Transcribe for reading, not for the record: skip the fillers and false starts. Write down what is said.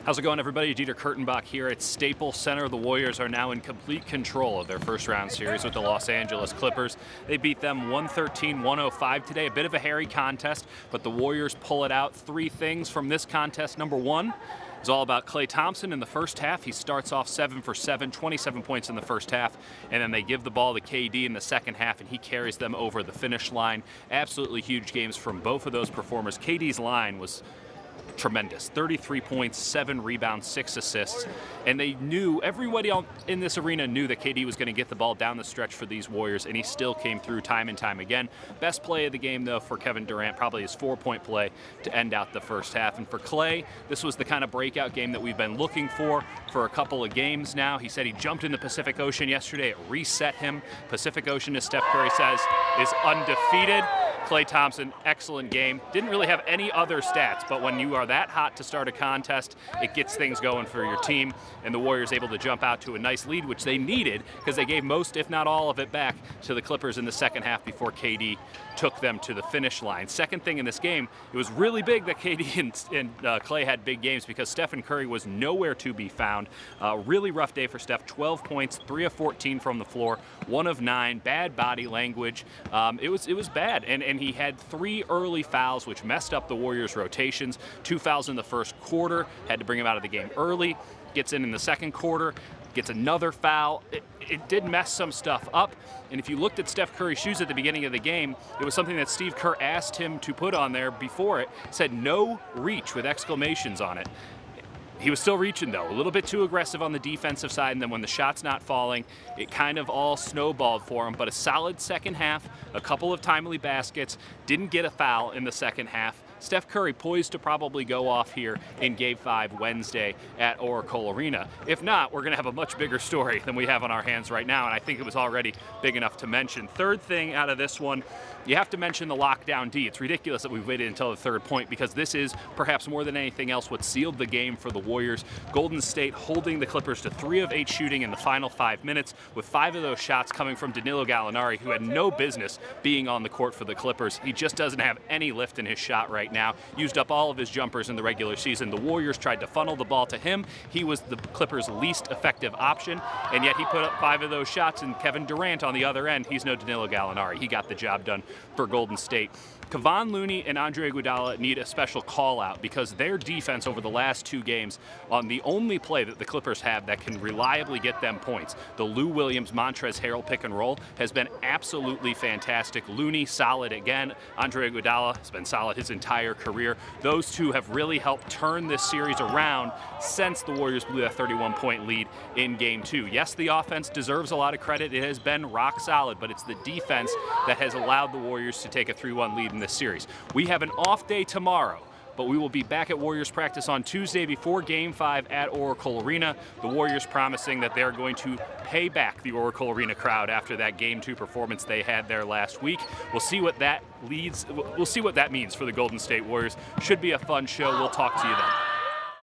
How's it going, everybody? Dieter Kurtenbach here at Staples Center. The Warriors are now in complete control of their first-round series with the Los Angeles Clippers. They beat them 113-105 today. A bit of a hairy contest, but the Warriors pull it out. Three things from this contest. Number one is all about Klay Thompson in the first half. He starts off 7 for 7, 27 points in the first half, and then they give the ball to KD in the second half, and he carries them over the finish line. Absolutely huge games from both of those performers. KD's line was tremendous. 33 points, 7 rebounds, 6 assists. And they knew, everybody in this arena knew that KD was going to get the ball down the stretch for these Warriors, and he still came through time and time again. Best play of the game, though, for Kevin Durant, probably his 4-point play to end out the first half. And for Klay, this was the kind of breakout game that we've been looking for a couple of games now. He said he jumped in the Pacific Ocean yesterday. It reset him. Pacific Ocean, as Steph Curry says, is undefeated. Klay Thompson, excellent game. Didn't really have any other stats, but when you are that hot to start a contest, it gets things going for your team, and the Warriors able to jump out to a nice lead, which they needed because they gave most, if not all of it, back to the Clippers in the second half before KD took them to the finish line. Second thing in this game, it was really big that KD and Klay had big games because Stephen Curry was nowhere to be found. Really rough day for Steph. 12 points, 3 of 14 from the floor, 1 of 9, bad body language. It was bad, and he had 3 early fouls, which messed up the Warriors' rotations. 2 fouls in the first quarter, had to bring him out of the game early. Gets in the second quarter, gets another foul. It did mess some stuff up, and if you looked at Steph Curry's shoes at the beginning of the game, it was something that Steve Kerr asked him to put on there before it. Said no reach with exclamations on it. He was still reaching, though, a little bit too aggressive on the defensive side, and then when the shot's not falling, it kind of all snowballed for him. But a solid second half, a couple of timely baskets, didn't get a foul in the second half. Steph Curry poised to probably go off here in Game 5 Wednesday at Oracle Arena. If not, we're going to have a much bigger story than we have on our hands right now, and I think it was already big enough to mention. Third thing out of this one, you have to mention the lockdown D. It's ridiculous that we've waited until the third point because this is, perhaps more than anything else, what sealed the game for the Warriors. Golden State holding the Clippers to 3 of 8 shooting in the final 5 minutes, with 5 of those shots coming from Danilo Gallinari, who had no business being on the court for the Clippers. He just doesn't have any lift in his shot right now. Used up all of his jumpers in the regular season. The Warriors tried to funnel the ball to him. He was the Clippers' least effective option, and yet he put up 5 of those shots, and Kevin Durant on the other end, he's no Danilo Gallinari. He got the job done for Golden State. Kevon Looney and Andre Iguodala need a special call-out because their defense over the last 2 games on the only play that the Clippers have that can reliably get them points, the Lou Williams-Montrezl Harrell pick-and-roll, has been absolutely fantastic. Looney solid again. Andre Iguodala has been solid his entire career. Those two have really helped turn this series around since the Warriors blew that 31-point lead in Game 2. Yes, the offense deserves a lot of credit. It has been rock solid, but it's the defense that has allowed the Warriors to take a 3-1 lead in this series. We have an off day tomorrow, but we will be back at Warriors practice on Tuesday before Game 5 at Oracle Arena. The Warriors promising that they're going to pay back the Oracle Arena crowd after that Game 2 performance they had there last week. We'll see what that means for the Golden State Warriors. Should be a fun show. We'll talk to you then.